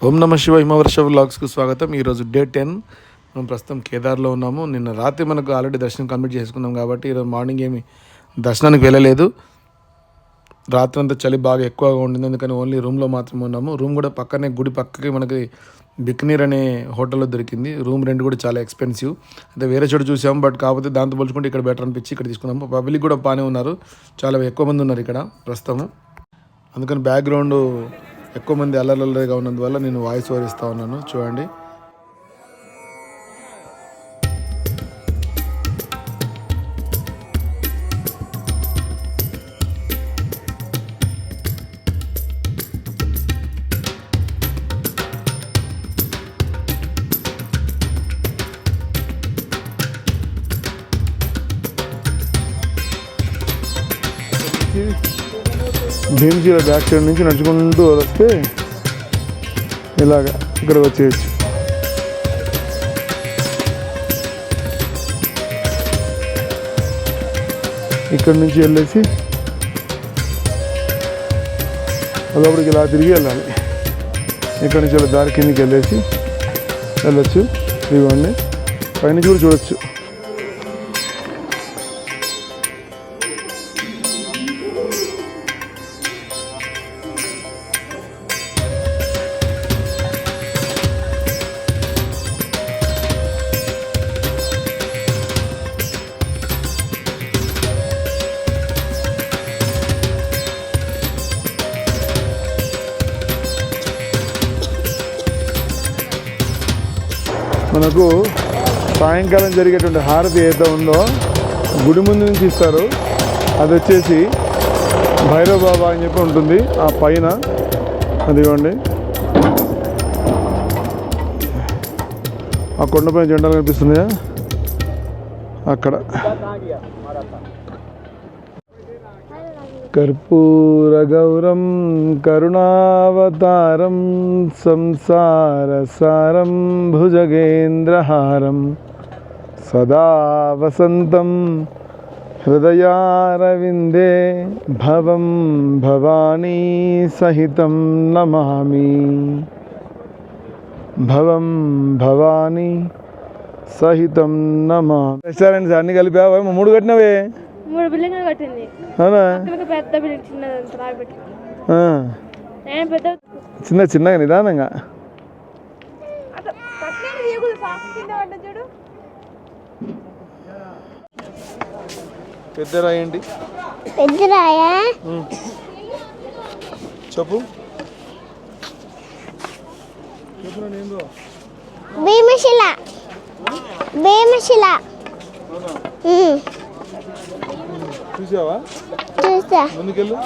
ఓం నమ శివ హిమవర్ష వ్లాగ్స్కు స్వాగతం. ఈరోజు డే 10. మనం ప్రస్తుతం కేదార్లో ఉన్నాము. నిన్న రాత్రి మనకు ఆల్రెడీ దర్శనం కంప్లీట్ చేసుకున్నాం కాబట్టి ఈరోజు మార్నింగ్ ఏమి దర్శనానికి వెళ్ళలేదు. రాత్రి అంతా చలి బాగా ఎక్కువగా ఉండింది, అందుకని ఓన్లీ రూమ్లో మాత్రమే ఉన్నాము. రూమ్ కూడా పక్కనే గుడి పక్కకి మనకి బిక్నీర్ అనే హోటల్లో దొరికింది. రూమ్ రెంట్ కూడా చాలా ఎక్స్పెన్సివ్. అయితే వేరే చోటు చూసాము, బట్ కాకపోతే దాంతో పోల్చుకుంటే ఇక్కడ బెటర్ అనిపించి ఇక్కడ తీసుకున్నాము. పబ్లిక్ కూడా బాగానే ఉన్నారు, చాలా ఎక్కువ మంది ఉన్నారు ఇక్కడ ప్రస్తుతము. అందుకని బ్యాక్గ్రౌండ్ ఎక్కువ మంది అల్లరిగా ఉన్నందువల్ల నేను వాయిస్ ఓవర్ ఇస్తూ ఉన్నాను. చూడండి, భీమ్జీల బ్యాక్ సైడ్ నుంచి నడుచుకుంటూ వస్తే ఇలాగా ఇక్కడ వచ్చేయచ్చు. ఇక్కడ నుంచి వెళ్ళేసి లోపలికి ఇలా తిరిగి వెళ్ళాలి. ఇక్కడ నుంచి ఇలా దారి కిందికి వెళ్ళేసి వెళ్ళొచ్చు. ఇవన్నీ పైనుంచి కూడా చూడొచ్చు. మనకు సాయంకాలం జరిగేటువంటి హారతి ఏదైతే ఉందో గుడి ముందు నుంచి ఇస్తారు. అది వచ్చేసి భైరవ బాబా అని చెప్పి ఉంటుంది ఆ పైన. అదిగోండి, ఆ కొండపైన జెండాలు కనిపిస్తున్నాయా అక్కడ. కర్పూర గౌరం కరుణావతారం సంసారసారం భుజగేంద్రహారం సదా వసంతం హృదయారవిందే భవం భవానీ సహితం నమామి. భవం భవానీ సహితం నమామి. రెస్టారెంట్స్ అన్ని కలిపావా? 3 కట్టినవే? 3 బిల్డింగ్లు కట్టింది. అవునా? పెద్ద బిల్డింగ్ చిన్న చిన్నగా నిదానంగా పెద్ద రాయండి. పెద్ద రాయా చెప్పు. భీమశిల. భీమశిల చూసావా? చూసా. ముందుకెళ్ళు.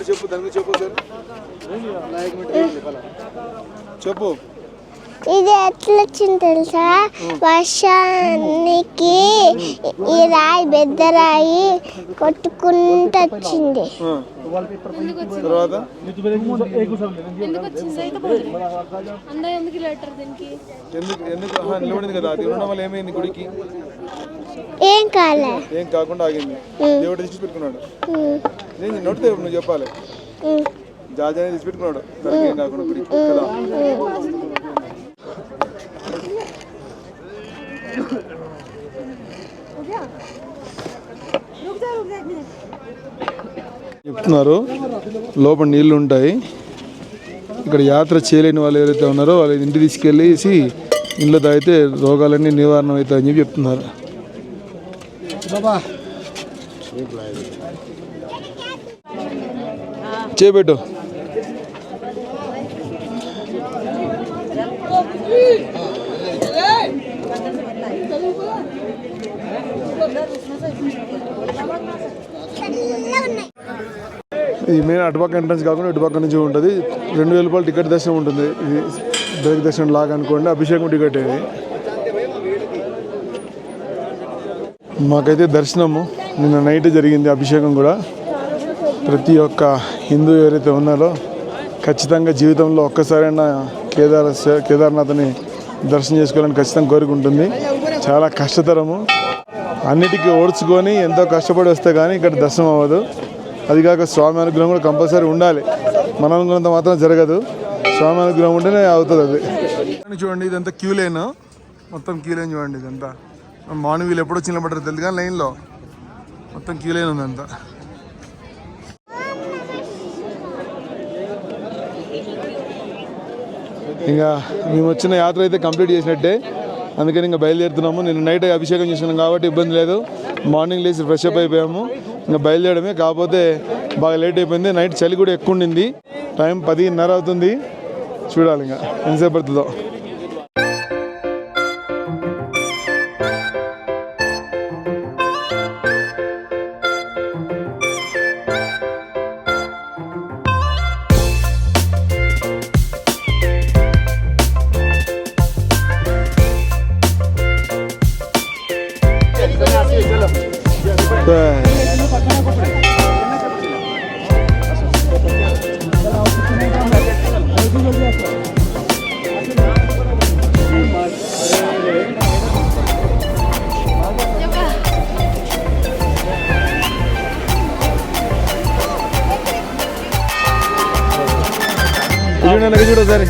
చెప్పు, దాని చెప్పు సార్. చెప్పు. ఇది ఎట్లా వచ్చింది తెలుసా? వర్షానికి ఈ రాయి పెద్ద రాయి కొట్టుకుంటూ వచ్చింది. తర్వాత నిలబడింది కదా, అది ఉండడం వల్ల ఏమైంది? గుడికి ఏం కాలే, ఏం కాకుండా ఆగింది. దేవుడు తీసి పెట్టుకున్నాడు. నోటితే నువ్వు చెప్పాలి. జాజాని తీసి పెట్టుకున్నాడు, దానికి ఏం కాకుండా గుడికి కదా. చెప్తున్నారు లోపల నీళ్ళు ఉంటాయి. ఇక్కడ యాత్ర చేయలేని వాళ్ళు ఎవరైతే ఉన్నారో వాళ్ళు ఇంటికి తీసుకెళ్ళేసి ఇంట్లో తాగితే రోగాలన్నీ నివారణ అవుతాయని చెప్పి చెప్తున్నారు. చేపెట్టు. ఈ మెయిన్ అటుపక్క ఎంట్రన్స్ కాకుండా ఇటుపక్క నుంచి ఉంటుంది. 2000 రూపాయలు టికెట్ దర్శనం ఉంటుంది. ఇది బ్రేక్ దర్శనం లాగా అనుకోండి. అభిషేకం టికెట్ ఇది. మాకైతే దర్శనము నిన్న నైట్ జరిగింది. అభిషేకం కూడా ప్రతి ఒక్క హిందూ ఎవరైతే ఉన్నారో ఖచ్చితంగా జీవితంలో ఒక్కసారైనా కేదార్నాథ్ని దర్శనం చేసుకోవాలని ఖచ్చితంగా కోరిక ఉంటుంది. చాలా కష్టతరము. అన్నిటికీ ఓడ్చుకొని ఎంతో కష్టపడి వస్తే కానీ ఇక్కడ దర్శనం అవ్వదు. అది కాక స్వామి అనుగ్రహం కూడా కంపల్సరీ ఉండాలి. మన అనుగ్రహంతో మాత్రం జరగదు, స్వామి అనుగ్రహం ఉంటేనే అవుతుంది అది. చూడండి ఇదంతా క్యూ లైన్, మొత్తం క్యూ లైన్ చూడండి. ఇదంతా మార్నింగ్ వీళ్ళు ఎప్పుడు వచ్చిన పడ్డారు తెలుసు కానీ లైన్లో మొత్తం క్యూ లైన్ ఉంది అంతా. ఇంకా మేము వచ్చిన యాత్ర అయితే కంప్లీట్ చేసినట్టే, అందుకని ఇంకా బయలుదేరుతున్నాము. నేను నైట్ అభిషేకం చేసినాం కాబట్టి ఇబ్బంది లేదు. మార్నింగ్ లేచి ఫ్రెష్ అప్ అయిపోయాము, ఇంకా బయలుదేరడమే. కాకపోతే బాగా లేట్ అయిపోయింది, నైట్ చలి కూడా ఎక్కువ ఉండింది. టైం 10:30 అవుతుంది, చూడాలి ఇంకా ఎంతసేపు పడుతుందో. చూడు ఒకసారి.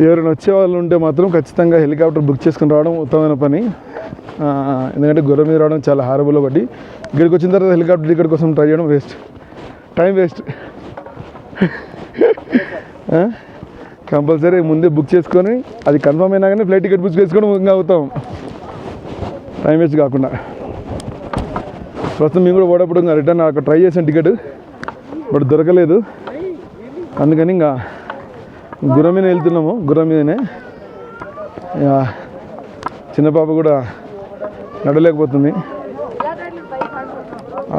ఎవరైనా వచ్చే వాళ్ళు ఉంటే మాత్రం ఖచ్చితంగా హెలికాప్టర్ బుక్ చేసుకుని రావడం ఉత్తమమైన పని. ఎందుకంటే గుర్రం మీద రావడం చాలా హారబుల్. ఒకటి ఇక్కడికి వచ్చిన తర్వాత హెలికాప్టర్ టికెట్ కోసం ట్రై చేయడం వేస్ట్, టైం వేస్ట్. కంపల్సరీ ముందే బుక్ చేసుకొని అది కన్ఫర్మ్ అయినా కానీ ఫ్లైట్ టికెట్ బుక్ చేసుకొని ఇంకా అవుతాం, టైం వేస్ట్ కాకుండా. ప్రస్తుతం మేము కూడా ఓడప్పుడు ఇంకా రిటర్న్ అక్కడ ట్రై చేసాను టికెట్, బట్ దొరకలేదు. అందుకని ఇంకా గుర్రం మీద వెళ్తున్నాము, గుర్రం మీదనే. చిన్న పాప కూడా నడలేకపోతుంది,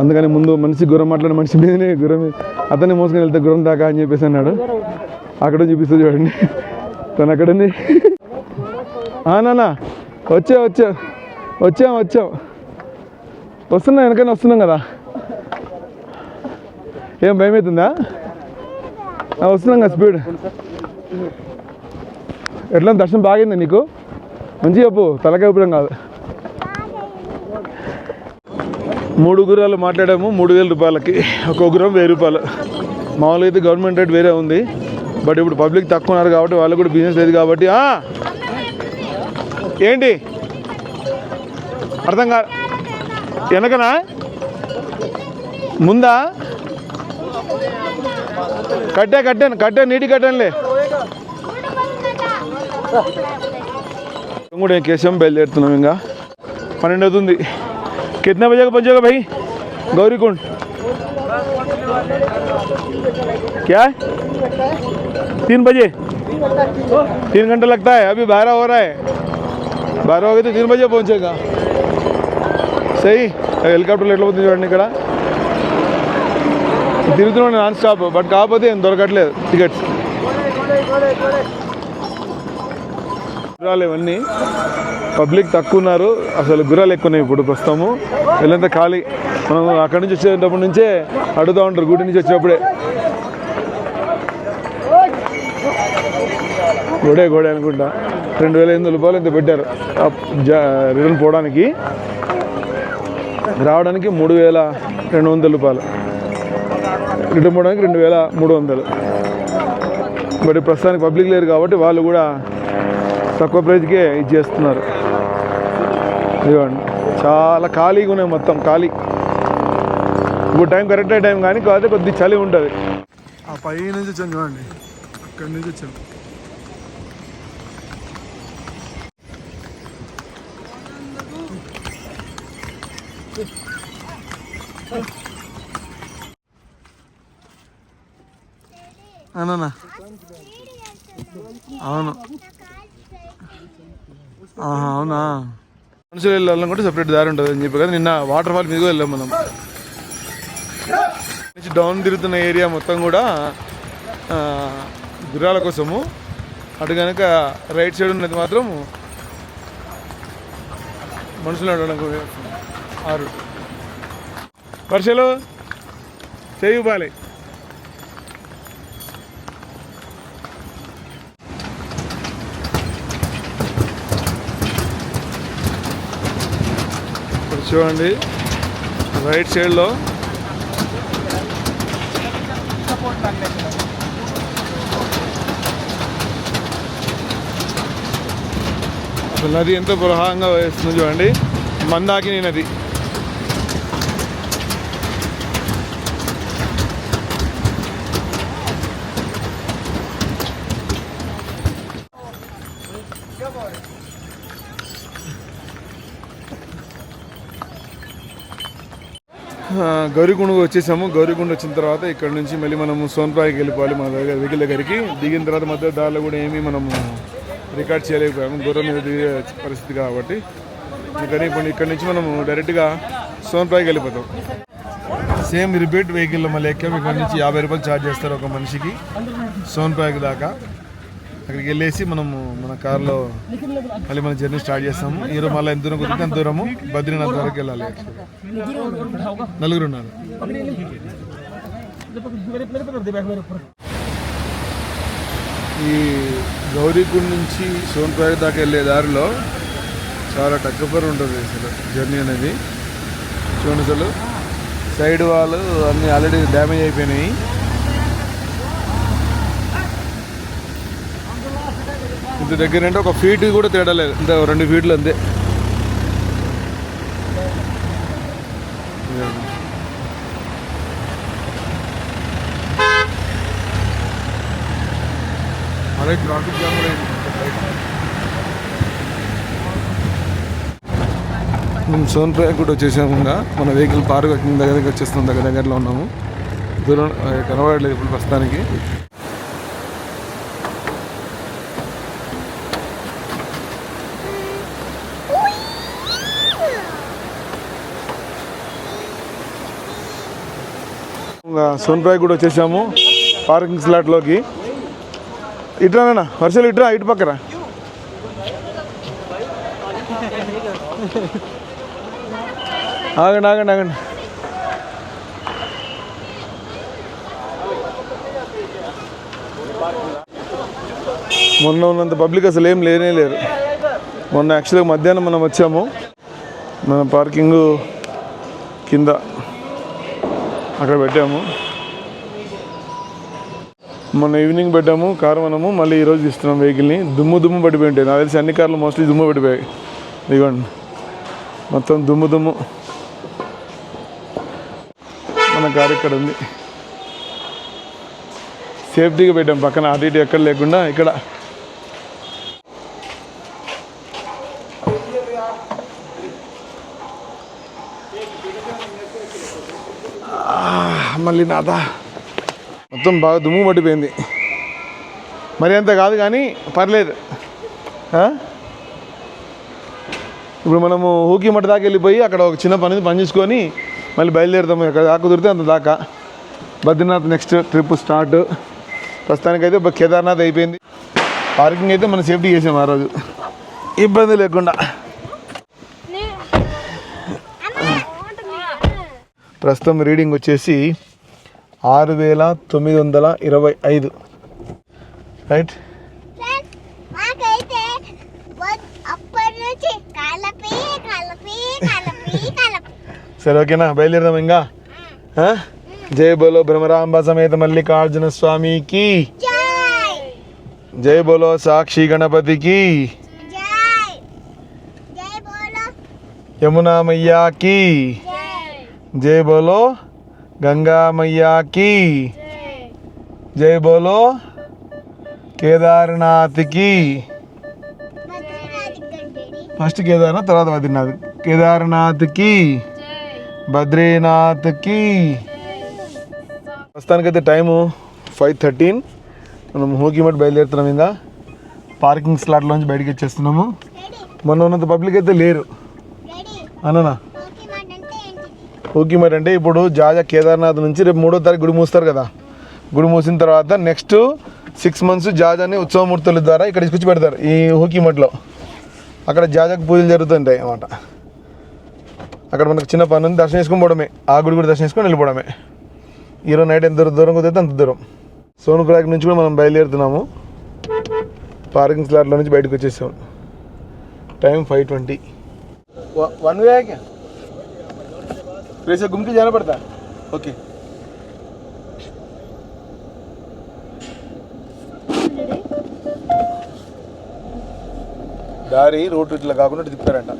అందుకని ముందు మనిషి గుర్రం మాట్లాడే మనిషి మీదనే గుర్రం మీద అతన్ని మోసుకొని వెళ్తే గుర్రం దాకా అని చెప్పేసి అన్నాడు. అక్కడ చూపిస్తుంది చూడండి, తను అక్కడుంది. నాన్న వచ్చాం వస్తున్నా, వెనకైనా వస్తున్నాం కదా. ఏం భయం అవుతుందా? వస్తున్నాం కదా స్పీడ్. ఎట్లా దర్శనం బాగింది నీకు? మంచిగా చెప్పు, తలకాయ ఊపడం కాదు. 3 గుర్రాలు మాట్లాడాము 3,000 రూపాయలకి, ఒక్కొక్క గుర్రం 1000 రూపాయలు. మామూలుగా అయితే గవర్నమెంట్ రేట్ వేరే ఉంది, బట్ ఇప్పుడు పబ్లిక్ తక్కువ ఉన్నారు కాబట్టి వాళ్ళకు కూడా బిజినెస్ లేదు కాబట్టి. ఏంటి అర్థం కాదు, వెనకనా ముందా? కట్టాను నీటి కట్టానులే. కూడా కేశం బయలుదేరుతున్నాం, ఇంకా 12 అవుతుంది. कितने बजे को पहुंचेगा भाई गौरीकुंड? क्या 3 बजे? 3 घंटा लगता है, अभी 12 हो रहा है. 12 हो गए तो 3 बजे पहुंचेगा. सही. हेलीकाप्टर ఎట్లా పోతుంది చూడండి, ఇక్కడ తిరుగుతున్నాం నాన్ స్టాప్. బట్ కాకపోతే ఏం దొరకట్లేదు టికెట్స్. గుర్రాలు ఇవన్నీ పబ్లిక్ తక్కువ ఉన్నారు, అసలు గుర్రాలు ఎక్కువ ఉన్నాయి ఇప్పుడు ప్రస్తుతము. వీళ్ళంతా ఖాళీ. మనం అక్కడి నుంచి వచ్చేటప్పటి నుంచే అడుగుతూ ఉంటారు, గుడి నుంచి వచ్చేటప్పుడే. గోడే అనుకుంటా 2,800 రూపాయలు ఇంత పెట్టారు రిటర్న్ పోవడానికి. రావడానికి 3,200 రూపాయలు, రిటర్న్ పోవడానికి 2,300. బట్ ప్రస్తుతానికి పబ్లిక్ లేరు కాబట్టి వాళ్ళు కూడా తక్కువ ప్రైజ్కే ఇచ్చేస్తున్నారు. ఇదిగోండి చాలా ఖాళీగా ఉన్నాయి, మొత్తం ఖాళీ. ఇప్పుడు టైం కరెక్ట్ టైం కానీ కాకపోతే కొద్దిగా చలి ఉంటుంది. ఆ పై నుంచి వచ్చాను చూడండి, అక్కడి నుంచి వచ్చాను. అన్నా అవును, అవునా. మనుషులు వెళ్ళాలని కూడా సపరేట్ దారి ఉంటుంది అని చెప్పి కదా. నిన్న వాటర్ ఫాల్ మీద వెళ్ళాం మనం. నుంచి డౌన్ తిరుగుతున్న ఏరియా మొత్తం కూడా గుర్రాల కోసము. అటు కనుక రైట్ సైడ్ ఉన్నది మాత్రం మనుషులు నడవడానికి 6 వర్షాలు చెయ్యి బాలే. ఇప్పుడు చూడండి రైట్ సైడ్లో నది ఎంతో ప్రవాహంగా వేస్తుంది చూడండి, మందాకిని నది. గౌరీగుండకు వచ్చేసాము. గౌరీగుండ వచ్చిన తర్వాత ఇక్కడ నుంచి మళ్ళీ మనము సోన్పాయికి వెళ్ళిపోవాలి మన వెహికల్ దగ్గరికి. దిగిన తర్వాత మధ్య దారిలో కూడా ఏమీ మనము రికార్డ్ చేయలేకపోయాము, గుర్రం మీద దిగే పరిస్థితి కాబట్టి. కానీ ఇప్పుడు ఇక్కడ నుంచి మనము డైరెక్ట్గా సోన్పాయికి వెళ్ళిపోతాం. సేమ్ రిపీట్ వెహికల్లో మళ్ళీ ఎక్కాము. ఇక్కడ నుంచి 50 రూపాయలు ఛార్జ్ చేస్తారు ఒక మనిషికి సోన్పాయికి దాకా. అక్కడికి వెళ్ళేసి మనము మన కార్లో మళ్ళీ మన జర్నీ స్టార్ట్ చేస్తాము. ఈరోజు మళ్ళీ ఎంత దూరం కుదిరితే అంత దూరము బద్రీనాథ్ వరకు వెళ్ళాలి. నలుగురు ఉన్నారు. ఈ గౌరీకుండ్ నుంచి సోన్పాయి దాకా వెళ్ళే దారిలో చాలా టక్కపర్ ఉంటుంది అసలు జర్నీ అనేది. చూడండి అసలు సైడ్ వాళ్ళు అన్నీ ఆల్రెడీ డ్యామేజ్ అయిపోయినాయి. ఇంత దగ్గర అంటే 1 ఫీట్ కూడా తేడా లేదు, ఇంత 2 ఫీట్లు అంతే. అదే ట్రాఫిక్ జామ్ కూడా మేము సోన్పాయి కూడా వచ్చేసాము. ఇంకా మన వెహికల్ పార్కింగ్ దగ్గరికి వచ్చేస్తాం, దగ్గరలో ఉన్నాము. దూరం కనబడలేదు ఇప్పుడు ప్రస్తుతానికి. సోన్పాయి కూడా వచ్చేసాము పార్కింగ్ స్లాట్లోకి. ఇట్రానా వర్షాలు, ఇట్రా ఇటు పక్కరా. ఆగండి ఆగండి ఆగండి. మొన్న ఉన్నంత పబ్లిక్ అసలు ఏం లేనే లేరు. మొన్న యాక్చువల్గా మధ్యాహ్నం మనం వచ్చాము, మన పార్కింగ్ కింద అక్కడ పెట్టాము. మొన్న ఈవినింగ్ పెట్టాము కారు మనము, మళ్ళీ ఈరోజు తీస్తున్నాం వెహికల్ని. దుమ్ము పడిపోయి ఉంటాయి నాకు తెలిసి, అన్ని కార్లు మోస్ట్లీ దుమ్ము పడిపోయాయి. ఇదిగోండి మొత్తం దుమ్ము. మన కారు ఇక్కడ ఉంది, సేఫ్టీగా పెట్టాం పక్కన, అటు ఇటు ఎక్కడ లేకుండా ఇక్కడ. మళ్ళీ నాదా మొత్తం బాగా దుమ్ము పట్టిపోయింది. మరి అంత కాదు కానీ పర్లేదు. ఇప్పుడు మనము హూకీ మట్టి దాకా వెళ్ళిపోయి అక్కడ ఒక చిన్న పని చేసుకొని మళ్ళీ బయలుదేరుతాము. ఎక్కడ దాకా కుదిరితే అంత దాకా. Badrinath next trip start. ప్రస్తుతానికైతే కేదార్నాథ్ అయిపోయింది. పార్కింగ్ అయితే మనం సేఫ్టీ చేసాము ఆ రోజు, ఇబ్బంది లేకుండా. ప్రస్తుతం రీడింగ్ వచ్చేసి 6,925 రైట్. సరే ఓకేనా, బయలుదేరదాం ఇంకా. జయ బోలో భ్రమరాంబ సమేత మల్లికార్జున స్వామికి. జై బోలో సాక్షి గణపతికి, జై జై బోలో యమునా మయ్యాకి, జై బోలో గంగా మయ్యాకి, జై బోలో కేదార్నాథ్కి. బద్రీనాథ్ గడ్డేడి ఫస్ట్ కేదార్నాథ్, తర్వాత బద్రీనాథ్. కేదార్నాథ్కి, బద్రీనాథ్కి. ప్రస్తుతానికైతే టైము 5:13. మనం హోకీమఠ్ బయలుదేరుతున్నాం. ఇంకా పార్కింగ్ స్లాట్లోంచి బయటికి వచ్చేస్తున్నాము. మొన్న ఉన్నంత పబ్లిక్ అయితే లేరు రెడీ అన్ననా. పోకీమాన్ అంటే ఏంటిది? హోకీమఠ్ అంటే ఇప్పుడు జాజా కేదార్నాథ్ నుంచి రేపు 3వ తారీఖు గుడి మూస్తారు కదా. గుడి మూసిన తర్వాత నెక్స్ట్ 6 months జాజాని ఉత్సవమూర్తుల ద్వారా ఇక్కడ తీసుకొచ్చి పెడతారు ఈ హోకీమఠ్లో. అక్కడ జాజాకు పూజలు జరుగుతుంటాయి అన్నమాట. అక్కడ మనకు చిన్న పని ఉంది, దర్శనం చేసుకొని పోవడమే. ఆ గుడి కూడా దర్శనం చేసుకొని వెళ్ళిపోవడమే. ఈరోజు నైట్ ఎంత దూరం కుదిరితే అంత దూరం. సోనుప్రాగ్ నుంచి కూడా మనం బయలుదేరుతున్నాము. పార్కింగ్ స్లాట్లో నుంచి బయటకు వచ్చేసాము. टाइम 5:20. वन वे है क्या? वैसे घूम के जाना पड़ता है. ओके. దారి రోడ్ ఇట్లా కాకుండా తిప్పారంట.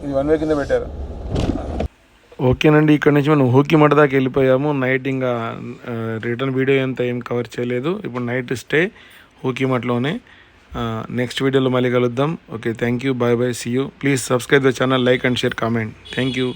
ఇది 1 వే కింద పెట్టారు. ఓకేనండి, ఇక్కడ నుంచి మనం హోకీమఠ్ దాకా వెళ్ళిపోయాము. నైట్ ఇంకా రిటర్న్ వీడియో అంతా ఏం కవర్ చేయలేదు. ఇప్పుడు నైట్ స్టే హోకీమఠ్లోనే. నెక్స్ట్ వీడియోలో మళ్ళీ కలుద్దాం. Okay, thank you, bye bye, see you. Please subscribe the channel, like and share, comment. Thank you.